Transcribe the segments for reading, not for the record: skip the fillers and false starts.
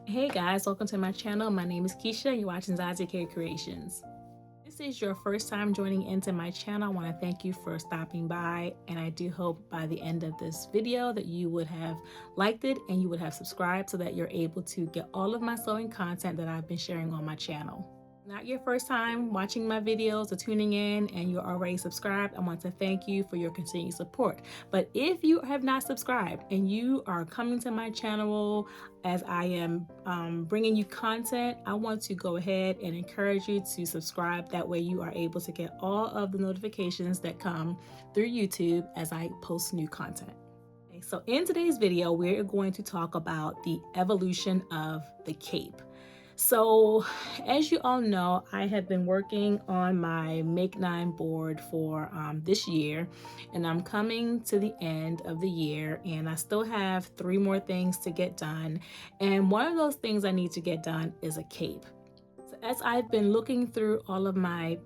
Hey guys, welcome to my channel. My name is Keisha and you're watching Zazie K Creations. If this is your first time joining into my channel, I want to thank you for stopping by, and I do hope by the end of this video that you would have liked it and you would have subscribed so that you're able to get all of my sewing content that I've been sharing on my channel. Not your first time watching my videos or tuning in and you're already subscribed, I want to thank you for your continued support. But if you have not subscribed and you are coming to my channel as I am bringing you content, I want to go ahead and encourage you to subscribe. That way you are able to get all of the notifications that come through YouTube as I post new content. Okay, so in today's video, we're going to talk about the evolution of the cape. So as you all know, I have been working on my Make 9 board for this year, and I'm coming to the end of the year and I still have 3 more things to get done. And one of those things I need to get done is a cape. So as I've been looking through all of my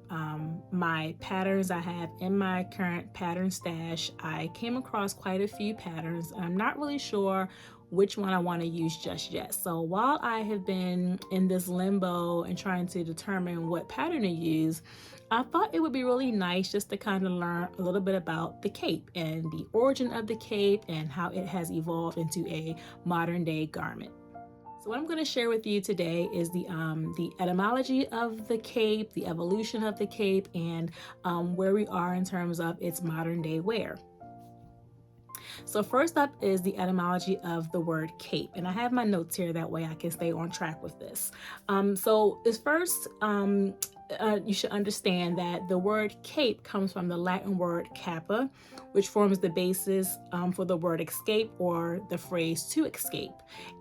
my patterns I have in my current pattern stash, I came across quite a few patterns. And I'm not really sure which one I want to use just yet. So while I have been in this limbo and trying to determine what pattern to use, I thought it would be really nice just to kind of learn a little bit about the cape and the origin of the cape and how it has evolved into a modern day garment. So what I'm going to share with you today is the etymology of the cape, the evolution of the cape, and where we are in terms of its modern day wear. So first up is the etymology of the word cape, and I have my notes here that way I can stay on track with this. You should understand that the word cape comes from the Latin word cappa, which forms the basis for the word escape or the phrase to escape.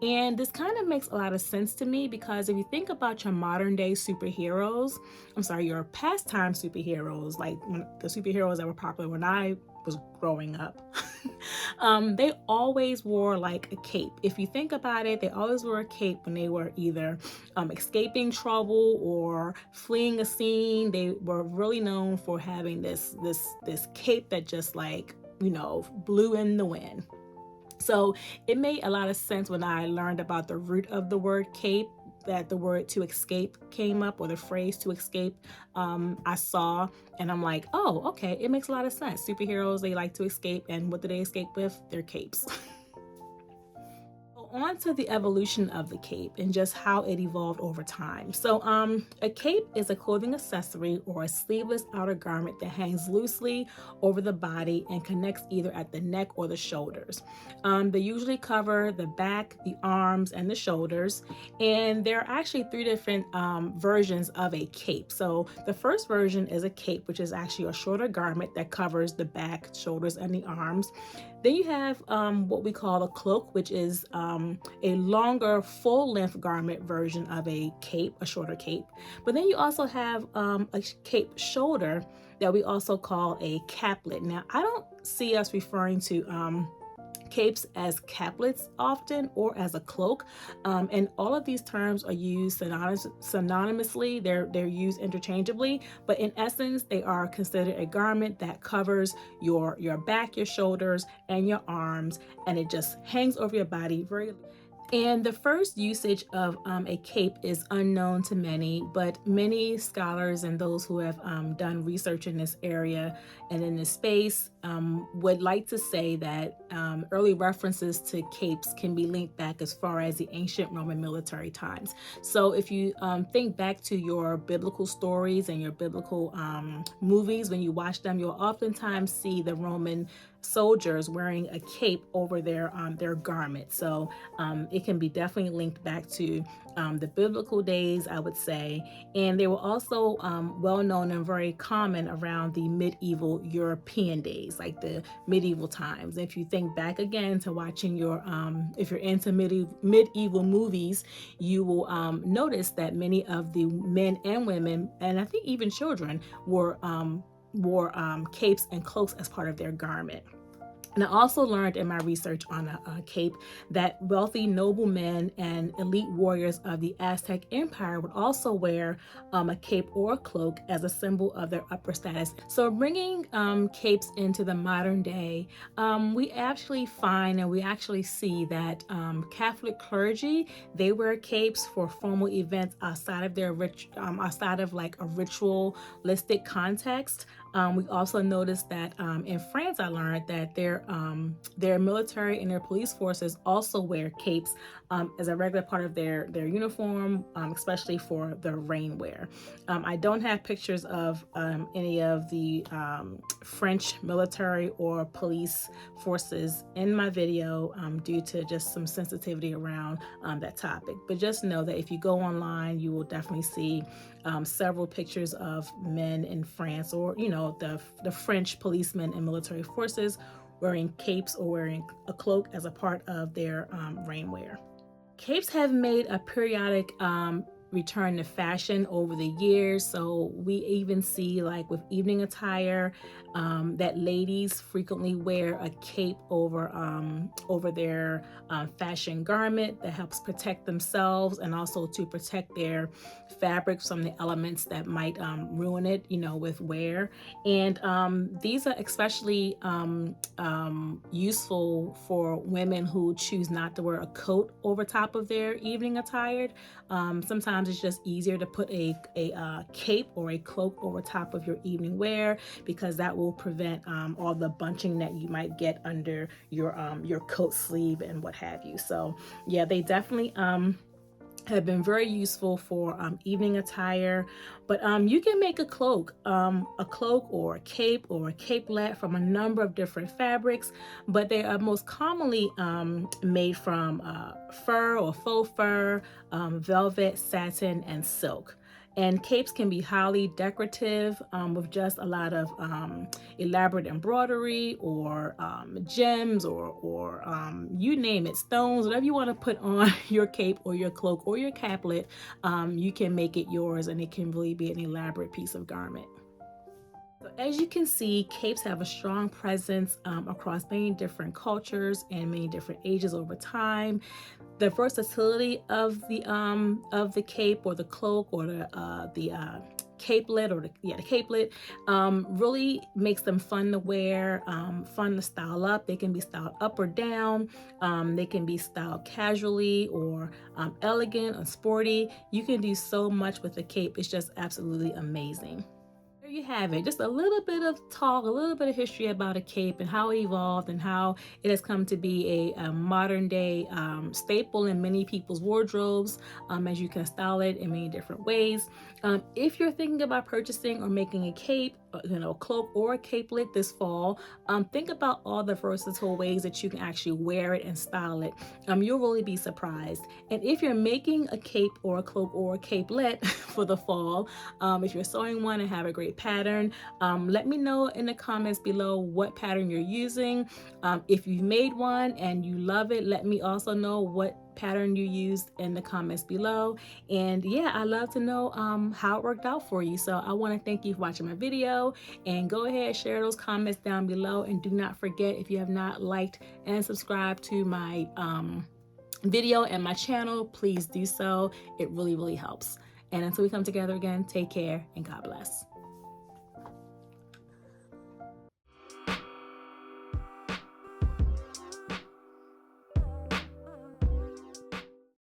And this kind of makes a lot of sense to me because if you think about your modern day superheroes, your pastime superheroes, like the superheroes that were popular when I was growing up, they always wore like a cape. If you think about it, they always wore a cape when they were either escaping trouble or fleeing a scene. They were really known for having this cape that just blew in the wind. So it made a lot of sense when I learned about the root of the word cape, that the word to escape came up, or the phrase to escape I saw, and I'm like, oh, okay, it makes a lot of sense. Superheroes, they like to escape, and what do they escape with? Their capes. On to the evolution of the cape and just how it evolved over time. So a cape is a clothing accessory or a sleeveless outer garment that hangs loosely over the body and connects either at the neck or the shoulders. They usually cover the back, the arms, and the shoulders. And there are actually 3 different versions of a cape. So the first version is a cape, which is actually a shorter garment that covers the back, shoulders, and the arms. Then you have what we call a cloak, which is a longer full-length garment version of a cape, a shorter cape. But then you also have a cape shoulder that we also call a caplet. Now, I don't see us referring to capes as caplets often or as a cloak, and all of these terms are used synonymously. They're used interchangeably, but in essence they are considered a garment that covers your back, your shoulders, and your arms, and it just hangs over your body very. And the first usage of a cape is unknown to many, but many scholars and those who have done research in this area and in this space would like to say that early references to capes can be linked back as far as the ancient Roman military times. So if you think back to your biblical stories and your biblical movies, when you watch them, you'll oftentimes see the Roman soldiers wearing a cape over their garment. So it can be definitely linked back to the biblical days, I would say. And they were also well known and very common around the medieval European days, like the medieval times. If you think back again to watching your if you're into medieval movies, you will notice that many of the men and women, and I think even children, wore capes and cloaks as part of their garment. And I also learned in my research on a cape that wealthy noblemen and elite warriors of the Aztec Empire would also wear a cape or a cloak as a symbol of their upper status. So bringing capes into the modern day, we actually find and we actually see that Catholic clergy, they wear capes for formal events outside of their outside of like a ritualistic context. We also noticed that in France, I learned that their military and their police forces also wear capes as a regular part of their uniform, especially for the rainwear. I don't have pictures of any of the French military or police forces in my video due to just some sensitivity around that topic. But just know that if you go online, you will definitely see several pictures of men in France, or the French policemen and military forces wearing capes or wearing a cloak as a part of their rainwear. Capes have made a periodic return to fashion over the years. So we even see, like with evening attire, that ladies frequently wear a cape over their fashion garment that helps protect themselves and also to protect their fabrics from the elements that might ruin it, with wear. And these are especially useful for women who choose not to wear a coat over top of their evening attire. Sometimes it's just easier to put a cape or a cloak over top of your evening wear, because that will prevent all the bunching that you might get under your coat sleeve and what have you. So yeah, they definitely have been very useful for evening attire. But you can make a cloak or a cape or a capelet from a number of different fabrics, but they are most commonly made from fur or faux fur, velvet, satin, and silk. And capes can be highly decorative with just a lot of elaborate embroidery or gems or you name it, stones, whatever you want to put on your cape or your cloak or your caplet, you can make it yours, and it can really be an elaborate piece of garment. So as you can see, capes have a strong presence across many different cultures and many different ages over time. The versatility of the cape or the cloak or the capelet or the capelet really makes them fun to wear, fun to style up. They can be styled up or down. They can be styled casually or elegant or sporty. You can do so much with a cape. It's just absolutely amazing. There you have it, just a little bit of talk, a little bit of history about a cape and how it evolved and how it has come to be a modern day staple in many people's wardrobes, as you can style it in many different ways. If you're thinking about purchasing or making a cape, cloak or a capelet this fall, think about all the versatile ways that you can actually wear it and style it. You'll really be surprised. And if you're making a cape or a cloak or a capelet for the fall, if you're sewing one and have a great pattern, let me know in the comments below what pattern you're using. If you've made one and you love it, let me also know what pattern you used in the comments below. And yeah, I love to know how it worked out for you. So I want to thank you for watching my video, and go ahead, share those comments down below, and do not forget, if you have not liked and subscribed to my video and my channel, please do so. It really helps. And until we come together again, take care and God bless.